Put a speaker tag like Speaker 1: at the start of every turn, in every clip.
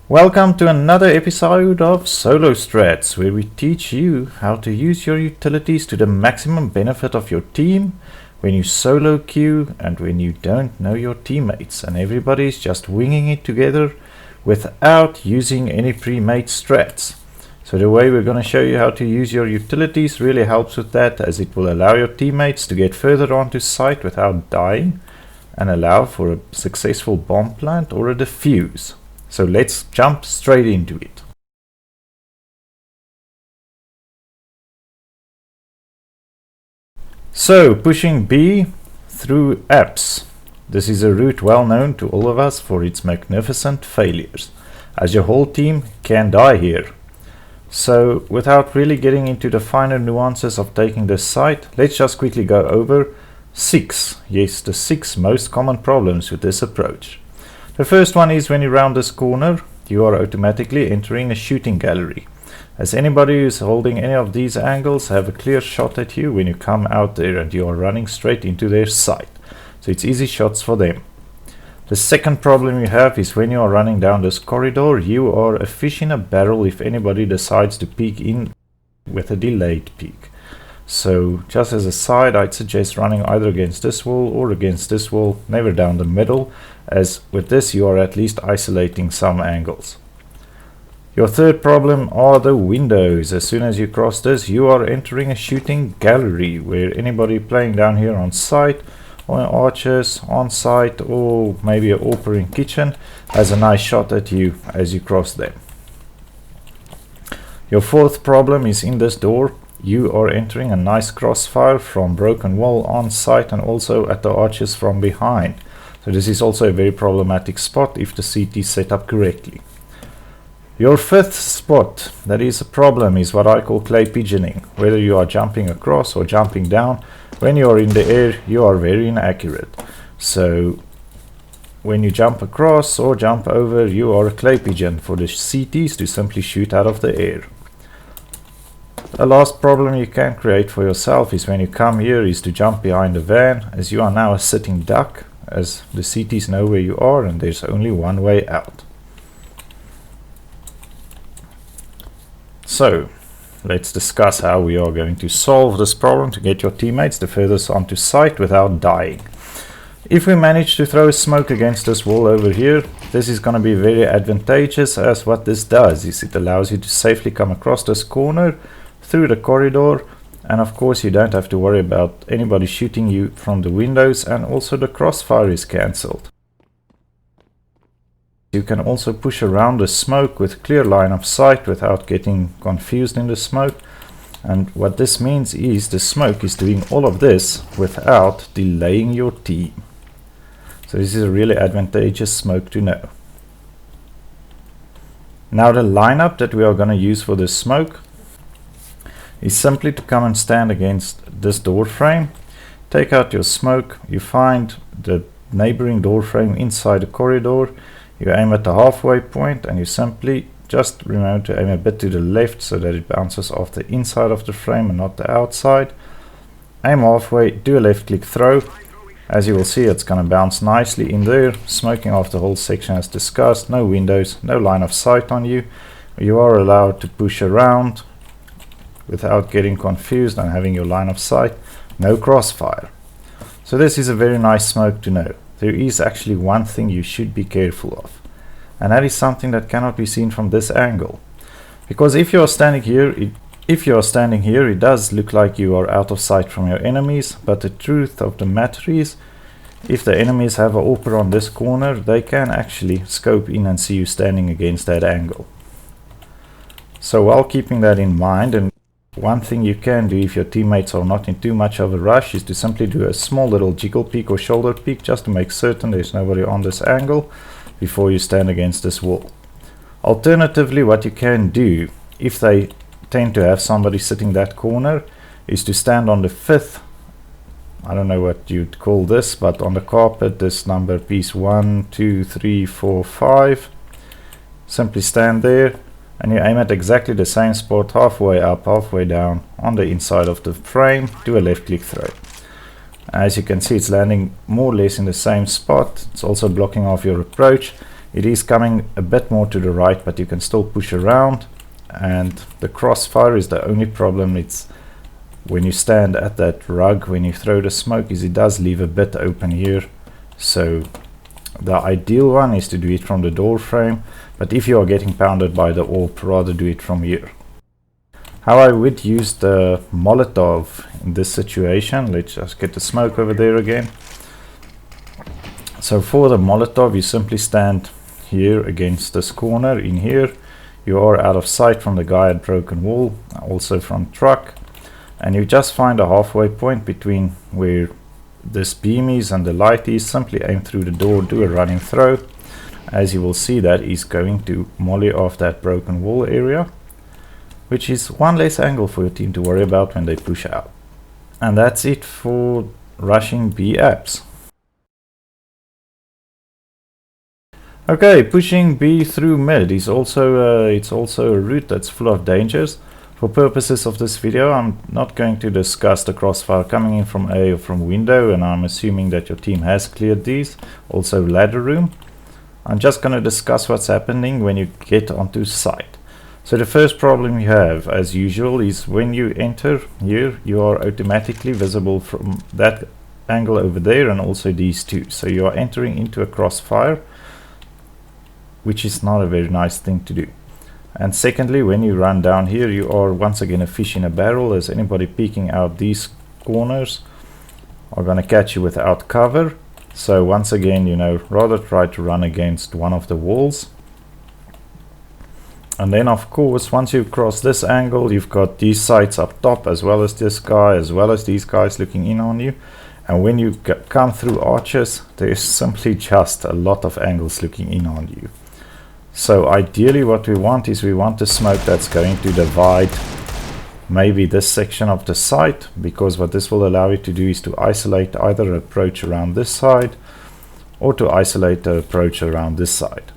Speaker 1: Welcome to another episode of Solostrats, where we teach you how to use your utilities to the maximum benefit of your team when you solo queue and when you don't know your teammates and everybody's just winging it together without using any pre-made strats. So the way we're going to show you how to use your utilities really helps with that, as it will allow your teammates to get further onto site without dying and allow for a successful bomb plant or a defuse. So let's jump straight into it. So pushing B through apps. This is a route well known to all of us for its magnificent failures, as your whole team can die here. So without really getting into the finer nuances of taking this site, let's just quickly go over the 6 most common problems with this approach. The first one is when you round this corner, you are automatically entering a shooting gallery, as anybody who's holding any of these angles have a clear shot at you when you come out there and you are running straight into their sight. So it's easy shots for them. The second problem you have is when you are running down this corridor, you are a fish in a barrel if anybody decides to peek in with a delayed peek. So just as a side, I'd suggest running either against this wall or against this wall, never down the middle, as with this you are at least isolating some angles. Your third problem are the windows. As soon as you cross this, you are entering a shooting gallery where anybody playing down here on site, or archers on site, or maybe an AWPer in kitchen has a nice shot at you as you cross them. Your fourth problem is in this door. You are entering a nice crossfire from broken wall on site and also at the archers from behind. So this is also a very problematic spot if the CT is set up correctly. Your fifth spot that is a problem is what I call clay pigeoning. Whether you are jumping across or jumping down, when you are in the air you are very inaccurate. So when you jump across or jump over, you are a clay pigeon for the CTs to simply shoot out of the air. The last problem you can create for yourself is when you come here is to jump behind the van, as you are now a sitting duck, as the CTs know where you are and there's only one way out. So let's discuss how we are going to solve this problem to get your teammates the furthest onto site without dying. If we manage to throw a smoke against this wall over here, this is going to be very advantageous, as what this does is it allows you to safely come across this corner through the corridor, and of course you don't have to worry about anybody shooting you from the windows, and also the crossfire is cancelled. You can also push around the smoke with clear line of sight without getting confused in the smoke, and what this means is the smoke is doing all of this without delaying your team. So this is a really advantageous smoke to know. Now the lineup that we are going to use for this smoke is simply to come and stand against this door frame, take out your smoke, you find the neighboring door frame inside the corridor, you aim at the halfway point, and you simply just remember to aim a bit to the left so that it bounces off the inside of the frame and not the outside. Aim halfway, do a left click throw. As you will see, it's going to bounce nicely in there, smoking off the whole section as discussed. No windows, no line of sight on you. You are allowed to push around without getting confused and having your line of sight. No crossfire. So this is a very nice smoke to know. There is actually one thing you should be careful of, and that is something that cannot be seen from this angle. Because if you are standing here, it does look like you are out of sight from your enemies, but the truth of the matter is, if the enemies have an AWPer on this corner, they can actually scope in and see you standing against that angle. So while keeping that in mind, and one thing you can do if your teammates are not in too much of a rush is to simply do a small little jiggle peek or shoulder peek, just to make certain there's nobody on this angle before you stand against this wall. Alternatively, what you can do, if they tend to have somebody sitting that corner, is to stand on the fifth, I don't know what you'd call this, but on the carpet, this number piece 1, 2, 3, 4, 5. Simply stand there and you aim at exactly the same spot, halfway up, halfway down on the inside of the frame. Do a left click throw. As you can see, it's landing more or less in the same spot. It's also blocking off your approach. It is coming a bit more to the right, but you can still push around, and the crossfire is the only problem. It's when you stand at that rug, when you throw the smoke, is it does leave a bit open here. So the ideal one is to do it from the door frame, but if you are getting pounded by the AWP, rather do it from here. How I would use the Molotov in this situation, let's just get the smoke over there again. So for the Molotov, you simply stand here against this corner in here. You are out of sight from the guy at broken wall, also from truck, and you just find a halfway point between where this beam is and the light is. Simply aim through the door, do a running throw. As you will see, that is going to molly off that broken wall area, which is one less angle for your team to worry about when they push out. And that's it for rushing B apps. Okay, pushing B through mid is also it's also a route that's full of dangers. For purposes of this video, I'm not going to discuss the crossfire coming in from A or from window, and I'm assuming that your team has cleared these. Also ladder room. I'm just going to discuss what's happening when you get onto site. So the first problem you have, as usual, is when you enter here, you are automatically visible from that angle over there and also these two. So you are entering into a crossfire, which is not a very nice thing to do. And secondly, when you run down here, you are once again a fish in a barrel, as anybody peeking out these corners are going to catch you without cover. So once again, you know, rather try to run against one of the walls. And then of course, once you cross this angle, you've got these sites up top, as well as this guy, as well as these guys looking in on you. And when you come through arches, there's simply just a lot of angles looking in on you. So ideally what we want is we want a smoke that's going to divide maybe this section of the site, because what this will allow you to do is to isolate either an approach around this side or to isolate the approach around this side.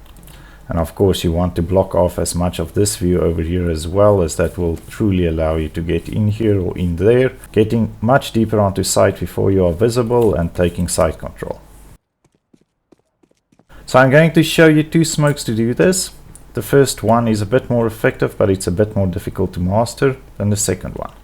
Speaker 1: And of course you want to block off as much of this view over here as well, as that will truly allow you to get in here or in there, getting much deeper onto site before you are visible and taking site control. So I'm going to show you two smokes to do this. The first one is a bit more effective, but it's a bit more difficult to master than the second one.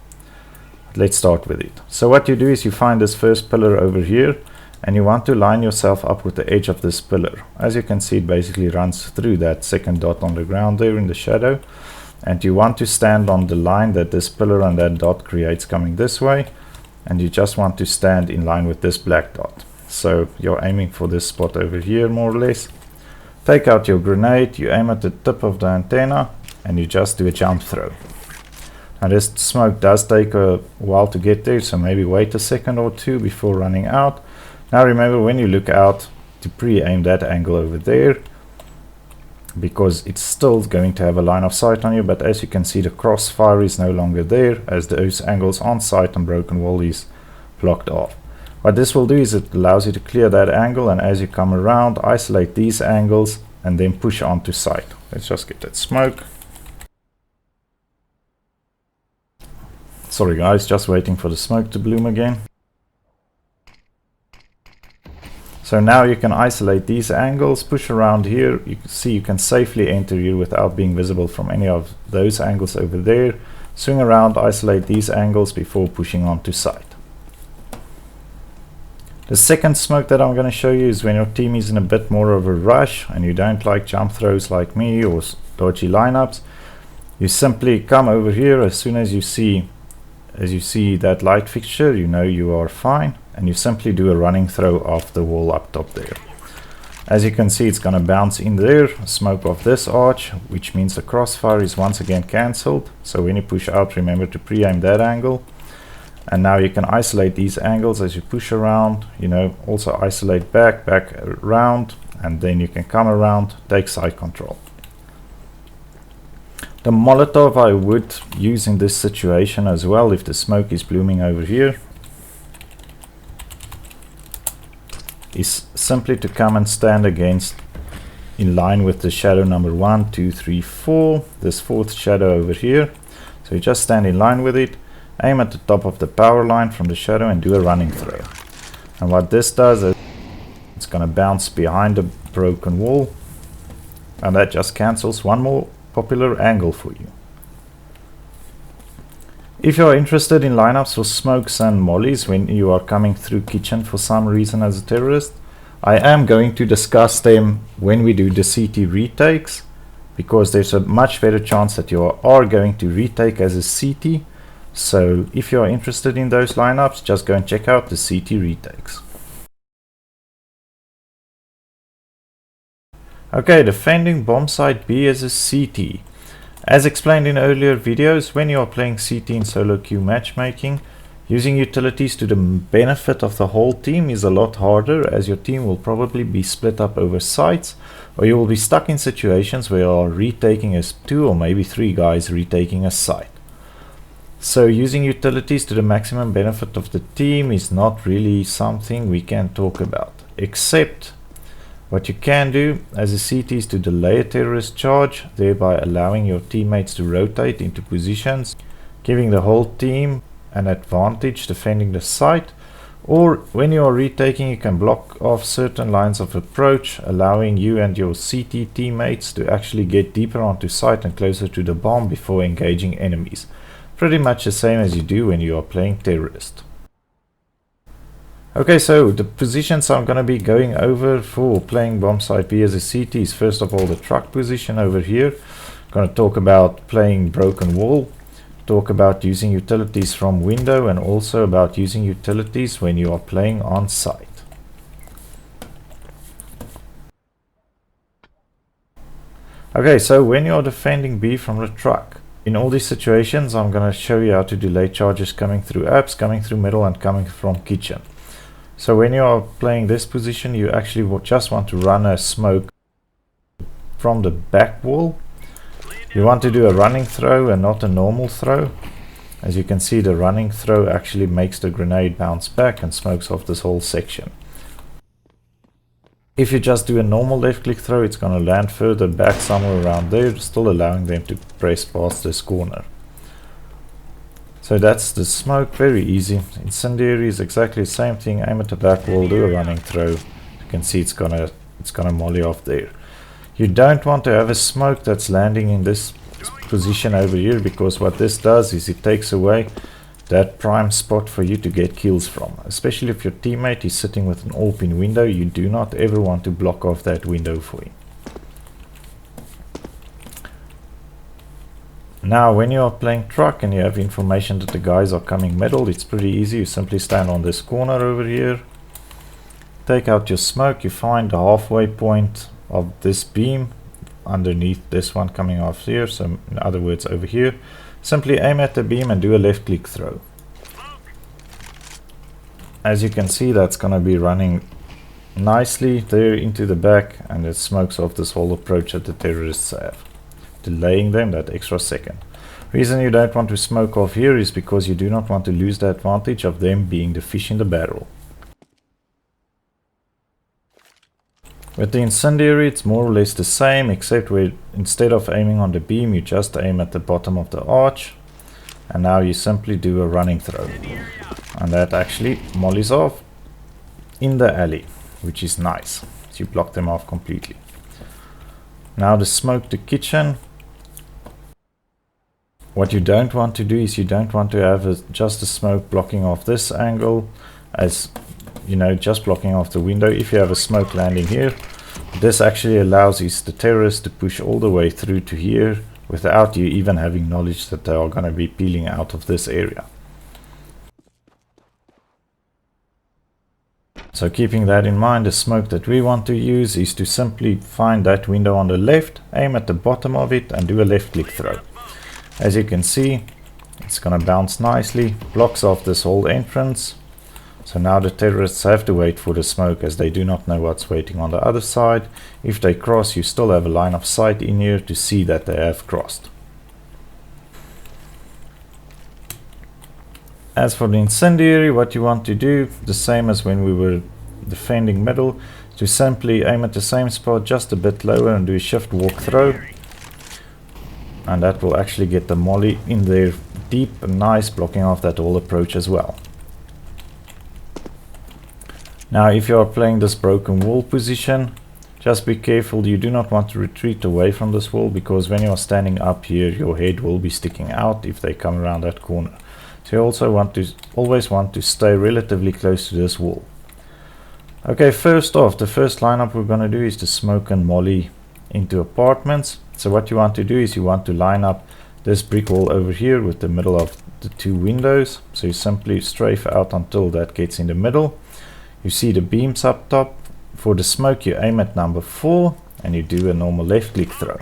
Speaker 1: Let's start with it. So what you do is you find this first pillar over here, and you want to line yourself up with the edge of this pillar. As you can see, it basically runs through that second dot on the ground there in the shadow, and you want to stand on the line that this pillar and that dot creates coming this way, and you just want to stand in line with this black dot. So you're aiming for this spot over here, more or less. Take out your grenade, you aim at the tip of the antenna, and you just do a jump throw. Now this smoke does take a while to get there, so maybe wait a second or two before running out. Now remember, when you look out, to pre-aim that angle over there, because it's still going to have a line of sight on you, but as you can see, the crossfire is no longer there, as those angles on sight and broken wall is blocked off. What this will do is it allows you to clear that angle, and as you come around, isolate these angles and then push onto site. Let's just get that smoke. Sorry guys, just waiting for the smoke to bloom again. So now you can isolate these angles, push around here. You can see you can safely enter here without being visible from any of those angles over there. Swing around, isolate these angles before pushing onto site. The second smoke that I'm going to show you is when your team is in a bit more of a rush and you don't like jump throws like me or dodgy lineups. You simply come over here as soon as you see that light fixture, you know you are fine, and you simply do a running throw off the wall up top there. As you can see, it's going to bounce in there, smoke off this arch, which means the crossfire is once again cancelled. So when you push out, remember to pre-aim that angle. And now you can isolate these angles as you push around, you know, also isolate back around, and then you can come around, take side control. The Molotov I would use in this situation as well, if the smoke is blooming over here, is simply to come and stand against, in line with the shadow number 1, 2, 3, 4, this fourth shadow over here. So you just stand in line with it, aim at the top of the power line from the shadow and do a running throw. And what this does is it's going to bounce behind the broken wall and that just cancels one more popular angle for you. If you are interested in lineups for smokes and mollies when you are coming through kitchen for some reason as a terrorist, I am going to discuss them when we do the CT retakes, because there's a much better chance that you are going to retake as a CT. So if you are interested in those lineups, just go and check out the CT retakes. Okay, defending Bombsite B as a CT. As explained in earlier videos, when you are playing CT in solo queue matchmaking, using utilities to the benefit of the whole team is a lot harder, as your team will probably be split up over sites, or you will be stuck in situations where you are retaking as 2 or maybe 3 guys retaking a site. So using utilities to the maximum benefit of the team is not really something we can talk about, except what you can do as a CT is to delay a terrorist charge, thereby allowing your teammates to rotate into positions, giving the whole team an advantage defending the site. Or when you are retaking, you can block off certain lines of approach, allowing you and your CT teammates to actually get deeper onto site and closer to the bomb before engaging enemies. Pretty much the same as you do when you are playing terrorist. Okay, so the positions I'm going to be going over for playing Bombsite B as a CT is first of all the truck position over here. I'm going to talk about playing broken wall, talk about using utilities from window, and also about using utilities when you are playing on site. Okay, so when you are defending B from the truck, in all these situations I'm going to show you how to delay charges coming through apps, coming through middle, and coming from kitchen. So when you are playing this position, you actually just want to run a smoke from the back wall. You want to do a running throw and not a normal throw. As you can see, the running throw actually makes the grenade bounce back and smokes off this whole section. If you just do a normal left click throw, it's going to land further back somewhere around there, still allowing them to press past this corner. So that's the smoke, very easy. Incendiary is exactly the same thing. Aim at the back wall, do a running throw. You can see it's gonna molly off there. You don't want to have a smoke that's landing in this position over here, because what this does is it takes away that prime spot for you to get kills from. Especially if your teammate is sitting with an AWP in window, you do not ever want to block off that window for him. Now when you are playing truck and you have information that the guys are coming middle, it's pretty easy. You simply stand on this corner over here, take out your smoke, you find the halfway point of this beam underneath this one coming off here, so in other words over here. Simply aim at the beam and do a left click throw. As you can see, that's going to be running nicely there into the back, and it smokes off this whole approach that the terrorists have, delaying them that extra second. Reason you don't want to smoke off here is because you do not want to lose the advantage of them being the fish in the barrel. With the incendiary, it's more or less the same, except where instead of aiming on the beam, you just aim at the bottom of the arch, and now you simply do a running throw, and that actually mollies off in the alley, which is nice. So you block them off completely. Now the smoke to kitchen. What you don't want to do is you don't want to have just a smoke blocking off this angle, as you know, just blocking off the window. If you have a smoke landing here, this actually allows the terrorists to push all the way through to here without you even having knowledge that they are going to be peeling out of this area. So keeping that in mind, the smoke that we want to use is to simply find that window on the left, aim at the bottom of it, and do a left click throw. As you can see, it's going to bounce nicely, blocks off this whole entrance. So now the terrorists have to wait for the smoke, as they do not know what's waiting on the other side. If they cross, you still have a line of sight in here to see that they have crossed. As for the incendiary, what you want to do, the same as when we were defending middle, to simply aim at the same spot just a bit lower and do a shift walk throw. And that will actually get the molly in there deep and nice, blocking off that whole approach as well. Now if you are playing this broken wall position, Just be careful, you do not want to retreat away from this wall, because when you are standing up here, your head will be sticking out if they come around that corner. So you also always want to stay relatively close to this wall. Okay, first off, the first lineup we're going to do is to smoke and molly into apartments. So what you want to do is you want to line up this brick wall over here with the middle of the two windows. So you simply strafe out until that gets in the middle. You see the beams up top. For the smoke, you aim at number 4 and you do a normal left click throw.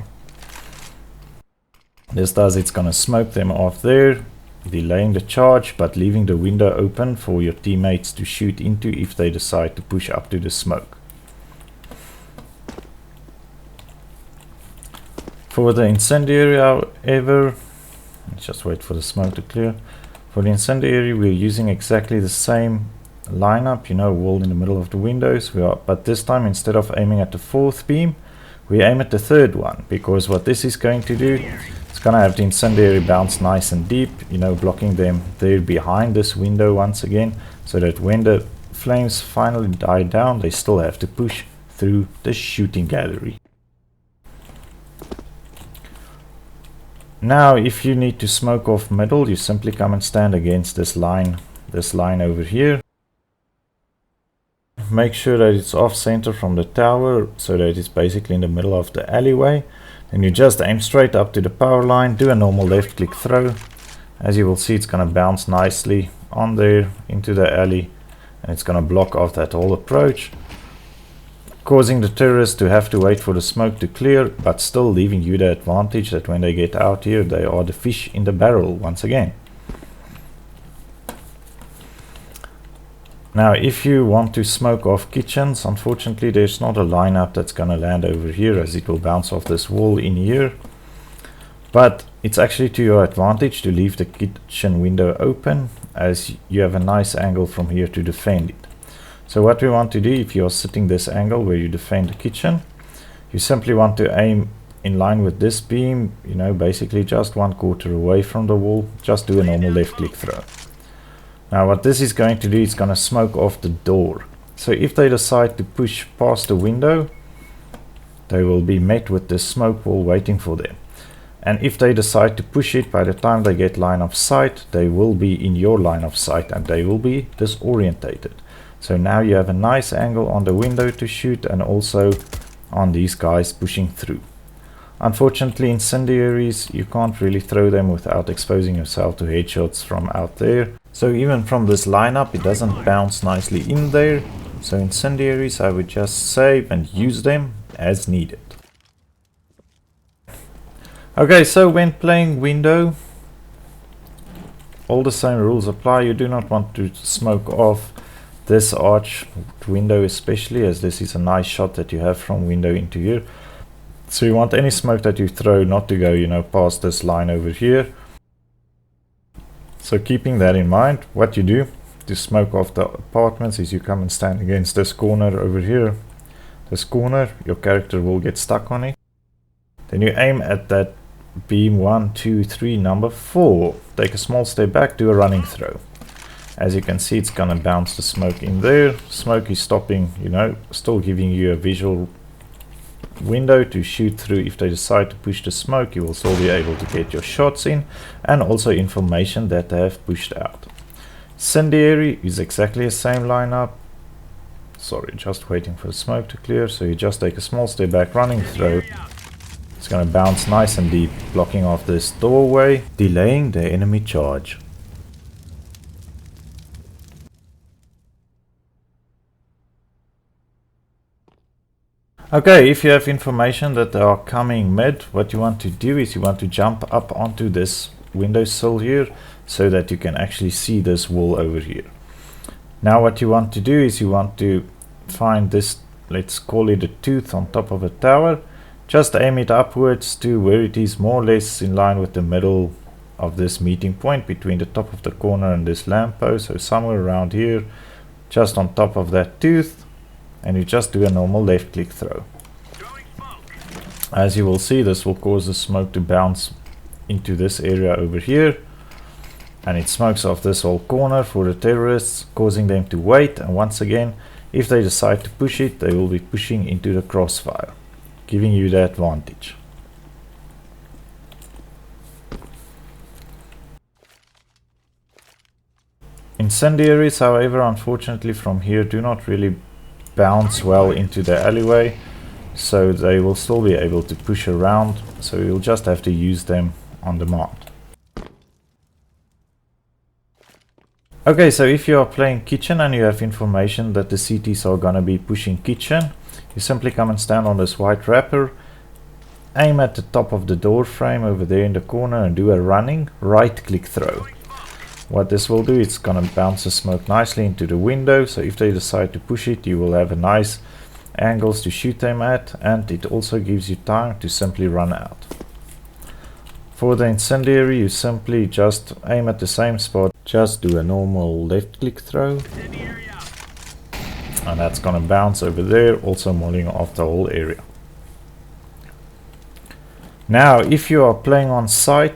Speaker 1: This does, it's going to smoke them off there, delaying the charge but leaving the window open for your teammates to shoot into if they decide to push up to the smoke. For the incendiary, however, let's just wait for the smoke to clear. For the incendiary, we're using exactly the same lineup, you know, wall in the middle of the windows. But this time, instead of aiming at the 4th beam, we aim at the 3rd one, because what this is going to do, it's going to have the incendiary bounce nice and deep, you know, blocking them there behind this window once again, so that when the flames finally die down, they still have to push through the shooting gallery. Now, if you need to smoke off middle, you simply come and stand against this line over here. Make sure that it's off center from the tower, so that it's basically in the middle of the alleyway. Then you just aim straight up to the power line, do a normal left click throw. As you will see, it's going to bounce nicely on there into the alley, and it's going to block off that whole approach, causing the terrorists to have to wait for the smoke to clear, but still leaving you the advantage that when they get out here, they are the fish in the barrel once again. Now, if you want to smoke off kitchens, unfortunately there's not a lineup that's going to land over here, as it will bounce off this wall in here. But it's actually to your advantage to leave the kitchen window open, as you have a nice angle from here to defend it. So what we want to do, if you are sitting this angle where you defend the kitchen, you simply want to aim in line with this beam, you know, basically just 1/4 away from the wall. Just do a normal left click throw. Now what this is going to do, it's going to smoke off the door. So if they decide to push past the window, they will be met with this smoke wall waiting for them. And if they decide to push it, by the time they get line of sight, they will be in your line of sight and they will be disorientated. So now you have a nice angle on the window to shoot, and also on these guys pushing through. Unfortunately, incendiaries, you can't really throw them without exposing yourself to headshots from out there. So even from this lineup, it doesn't bounce nicely in there. So incendiaries, I would just save and use them as needed. Okay, so when playing window, all the same rules apply. You do not want to smoke off this arch window, especially as this is a nice shot that you have from window into here. So you want any smoke that you throw not to go, you know, past this line over here. So keeping that in mind, what you do to smoke off the apartments is you come and stand against this corner over here. This corner, your character will get stuck on it. Then you aim at that beam 1, 2, 3, number 4. Take a small step back, do a running throw. As you can see, it's gonna bounce the smoke in there. Smoke is stopping, you know, still giving you a visual window to shoot through. If they decide to push the smoke, you will still be able to get your shots in, and also information that they have pushed out. Incendiary is exactly the same lineup. Sorry, just waiting for the smoke to clear. So you just take a small step back, running throw. It's gonna bounce nice and deep, blocking off this doorway, delaying the enemy charge. Okay, if you have information that they are coming mid, what you want to do is you want to jump up onto this windowsill here, so that you can actually see this wall over here. Now what you want to do is you want to find this, let's call it a tooth on top of a tower. Just aim it upwards to where it is more or less in line with the middle of this meeting point between the top of the corner and this lamppost. So somewhere around here, just on top of that tooth. And you just do a normal left click throw. As you will see, this will cause the smoke to bounce into this area over here, and it smokes off this whole corner for the terrorists, causing them to wait. And once again, If they decide to push it, they will be pushing into the crossfire, giving you the advantage. Incendiaries, however, unfortunately from here do not really bounce well into the alleyway, so they will still be able to push around, so you'll just have to use them on demand. Okay, so if you are playing kitchen and you have information that the CTs are gonna be pushing kitchen, you simply come and stand on this white wrapper, aim at the top of the door frame over there in the corner and do a running right click throw. What this will do, it's gonna bounce the smoke nicely into the window, so if they decide to push it, you will have a nice angles to shoot them at, and it also gives you time to simply run out. For the incendiary, you simply just aim at the same spot, just do a normal left click throw, and that's gonna bounce over there, also mollying off the whole area. Now if you are playing on site,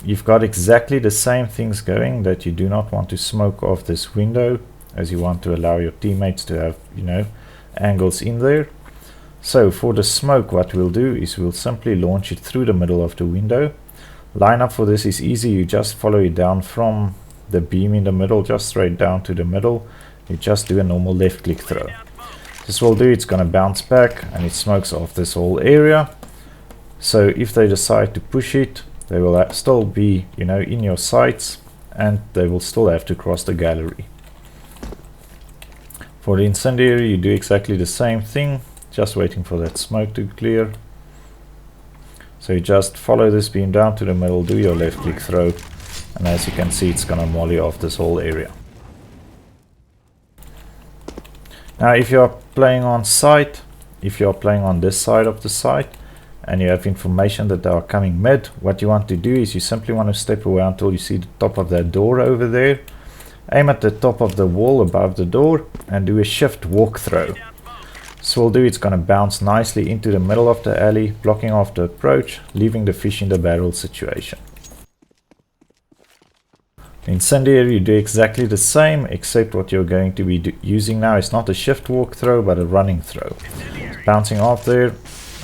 Speaker 1: you've got exactly the same things going, that you do not want to smoke off this window, as you want to allow your teammates to have, you know, angles in there. So for the smoke, what we'll do is we'll simply launch it through the middle of the window. Lineup for this is easy, you just follow it down from the beam in the middle, just straight down to the middle. You just do a normal left click throw. This will do, it's gonna bounce back and it smokes off this whole area. So if they decide to push it, they will still be, you know, in your sights, and they will still have to cross the gallery. For the incendiary, you do exactly the same thing, just waiting for that smoke to clear. So you just follow this beam down to the middle, do your left click throw, and as you can see, it's gonna molly off this whole area. Now if you are playing on site, if you are playing on this side of the site, and you have information that they are coming mid, what you want to do is you simply want to step away until you see the top of that door over there. Aim at the top of the wall above the door and do a shift walk throw. So will do, it's going to bounce nicely into the middle of the alley, blocking off the approach, leaving the fish in the barrel situation. Incendiary, you do exactly the same, except what you're going to be using now is not a shift walk throw, but a running throw. It's bouncing off there,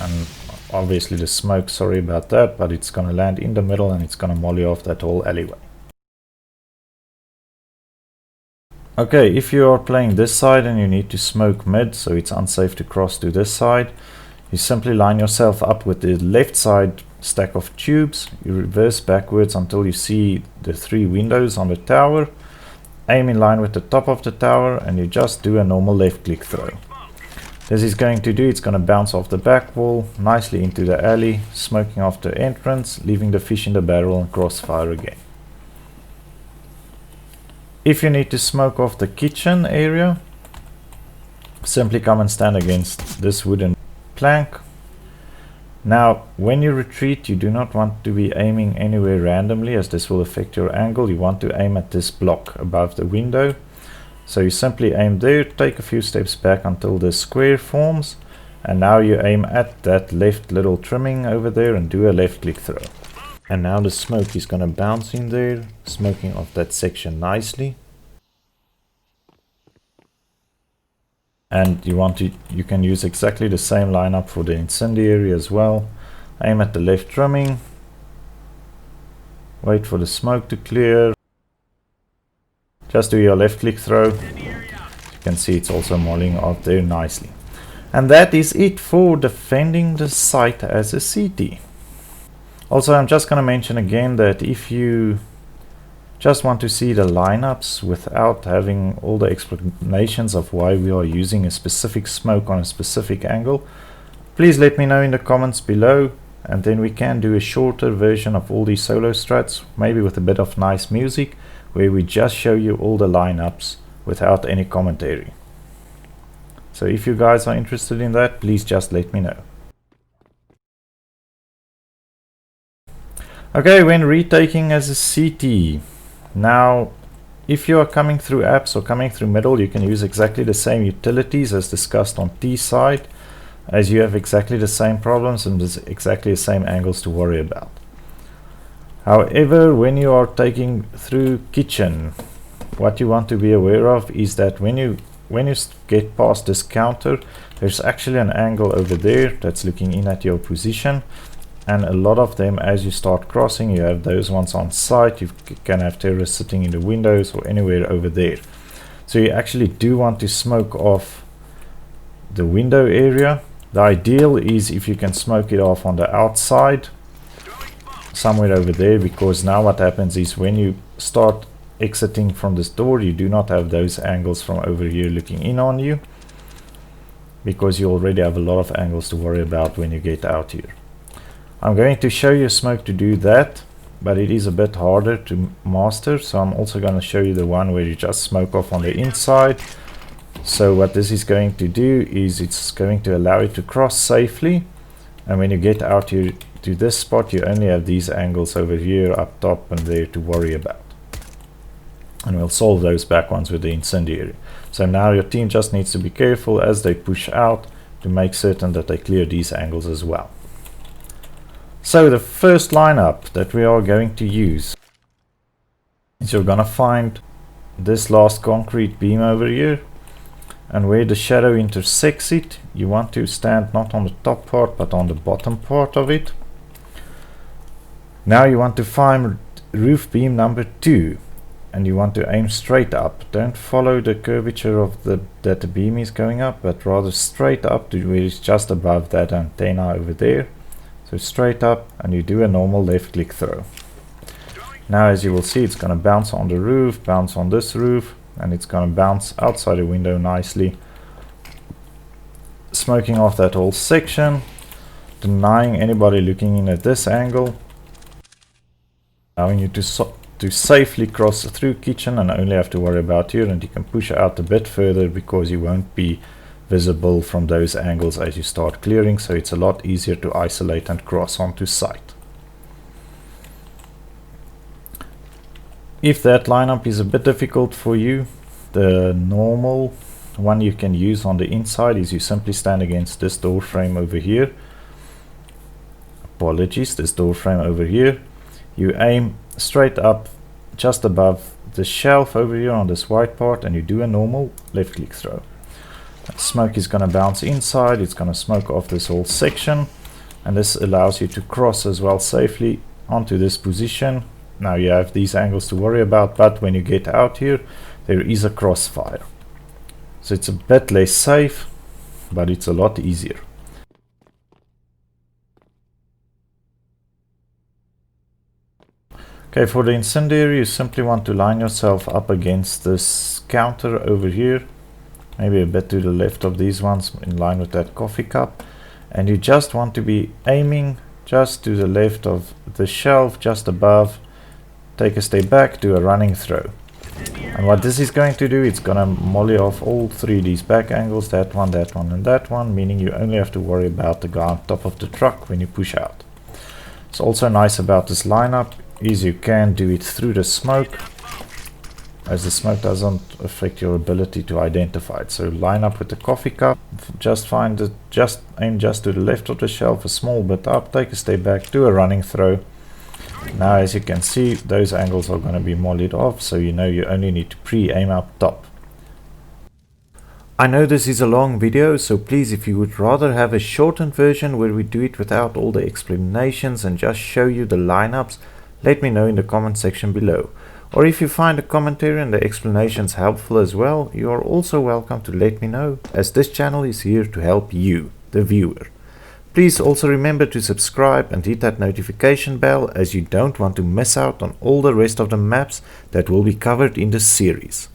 Speaker 1: and obviously the smoke, sorry about that, but it's gonna land in the middle and it's gonna molly off that whole alleyway. Okay, if you are playing this side and you need to smoke mid, so it's unsafe to cross to this side, you simply line yourself up with the left side stack of tubes, you reverse backwards until you see the 3 windows on the tower, aim in line with the top of the tower, and you just do a normal left click throw. This is going to do, it's going to bounce off the back wall, nicely into the alley, smoking off the entrance, leaving the fish in the barrel and crossfire again. If you need to smoke off the kitchen area, simply come and stand against this wooden plank. Now, when you retreat, you do not want to be aiming anywhere randomly, as this will affect your angle. You want to aim at this block above the window. So you simply aim there, take a few steps back until the square forms, and now you aim at that left little trimming over there and do a left click throw. And now the smoke is going to bounce in there, smoking off that section nicely. And you can use exactly the same lineup for the incendiary as well. Aim at the left trimming, wait for the smoke to clear. Just do your left click throw. You can see it's also mollying off there nicely. And that is it for defending the site as a CT. Also, I'm just going to mention again that if you just want to see the lineups without having all the explanations of why we are using a specific smoke on a specific angle, please let me know in the comments below, and then we can do a shorter version of all these Solostrats, maybe with a bit of nice music, where we just show you all the lineups without any commentary. So if you guys are interested in that, please just let me know. Okay, when retaking as a CT, now if you are coming through apps or coming through middle, you can use exactly the same utilities as discussed on T side, as you have exactly the same problems and exactly the same angles to worry about. However, when you are taking through kitchen, what you want to be aware of is that when you when you get past this counter, there's actually an angle over there that's looking in at your position, and a lot of them, as you start crossing, you have those ones on site. You can have terrorists sitting in the windows or anywhere over there. So you actually do want to smoke off the window area. The ideal is if you can smoke it off on the outside, somewhere over there, because now what happens is when you start exiting from this door, you do not have those angles from over here looking in on you, because you already have a lot of angles to worry about when you get out here. I'm going to show you a smoke to do that, but it is a bit harder to master, so I'm also going to show you the one where you just smoke off on the inside. So what this is going to do is it's going to allow you to cross safely, and when you get out here to this spot, you only have these angles over here, up top and there to worry about. And we'll solve those back ones with the incendiary. So now your team just needs to be careful as they push out to make certain that they clear these angles as well. So the first lineup that we are going to use is you're going to find this last concrete beam over here, and where the shadow intersects it, you want to stand not on the top part but on the bottom part of it. Now you want to find roof beam number 2, and you want to aim straight up. Don't follow the curvature of that the beam is going up, but rather straight up to where it's just above that antenna over there. So straight up, and you do a normal left click throw. Now as you will see, it's going to bounce on the roof, bounce on this roof, and it's going to bounce outside the window nicely, smoking off that whole section, denying anybody looking in at this angle, allowing you to safely cross through kitchen and only have to worry about here, and you can push out a bit further because you won't be visible from those angles as you start clearing, so it's a lot easier to isolate and cross onto site. If that lineup is a bit difficult for you, the normal one you can use on the inside is you simply stand against this door frame over here. Apologies, this door frame over here. You aim straight up just above the shelf over here on this white part, and you do a normal left click throw. Smoke is going to bounce inside, it's going to smoke off this whole section, and this allows you to cross as well safely onto this position. Now you have these angles to worry about, but when you get out here, there is a crossfire. So it's a bit less safe, but it's a lot easier. Okay, for the incendiary, you simply want to line yourself up against this counter over here, maybe a bit to the left of these ones, in line with that coffee cup, and you just want to be aiming just to the left of the shelf, just above. Take a step back, do a running throw, and what this is going to do, it's gonna molly off all three of these back angles, that one, and that one, meaning you only have to worry about the guy on top of the truck when you push out. It's also nice about this lineup is you can do it through the smoke, as the smoke doesn't affect your ability to identify it. So line up with the coffee cup, just aim just to the left of the shelf, a small bit up, take a step back, do a running throw. Now as you can see, those angles are going to be mollied off, so you know you only need to pre-aim up top. I know this is a long video, so please, if you would rather have a shortened version where we do it without all the explanations and just show you the lineups, let me know in the comment section below. Or if you find the commentary and the explanations helpful as well, you are also welcome to let me know, as this channel is here to help you, the viewer. Please also remember to subscribe and hit that notification bell, as you don't want to miss out on all the rest of the maps that will be covered in this series.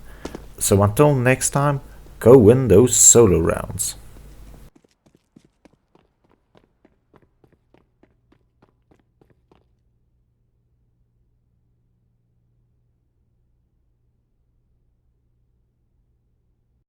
Speaker 1: So until next time, go win those solo rounds.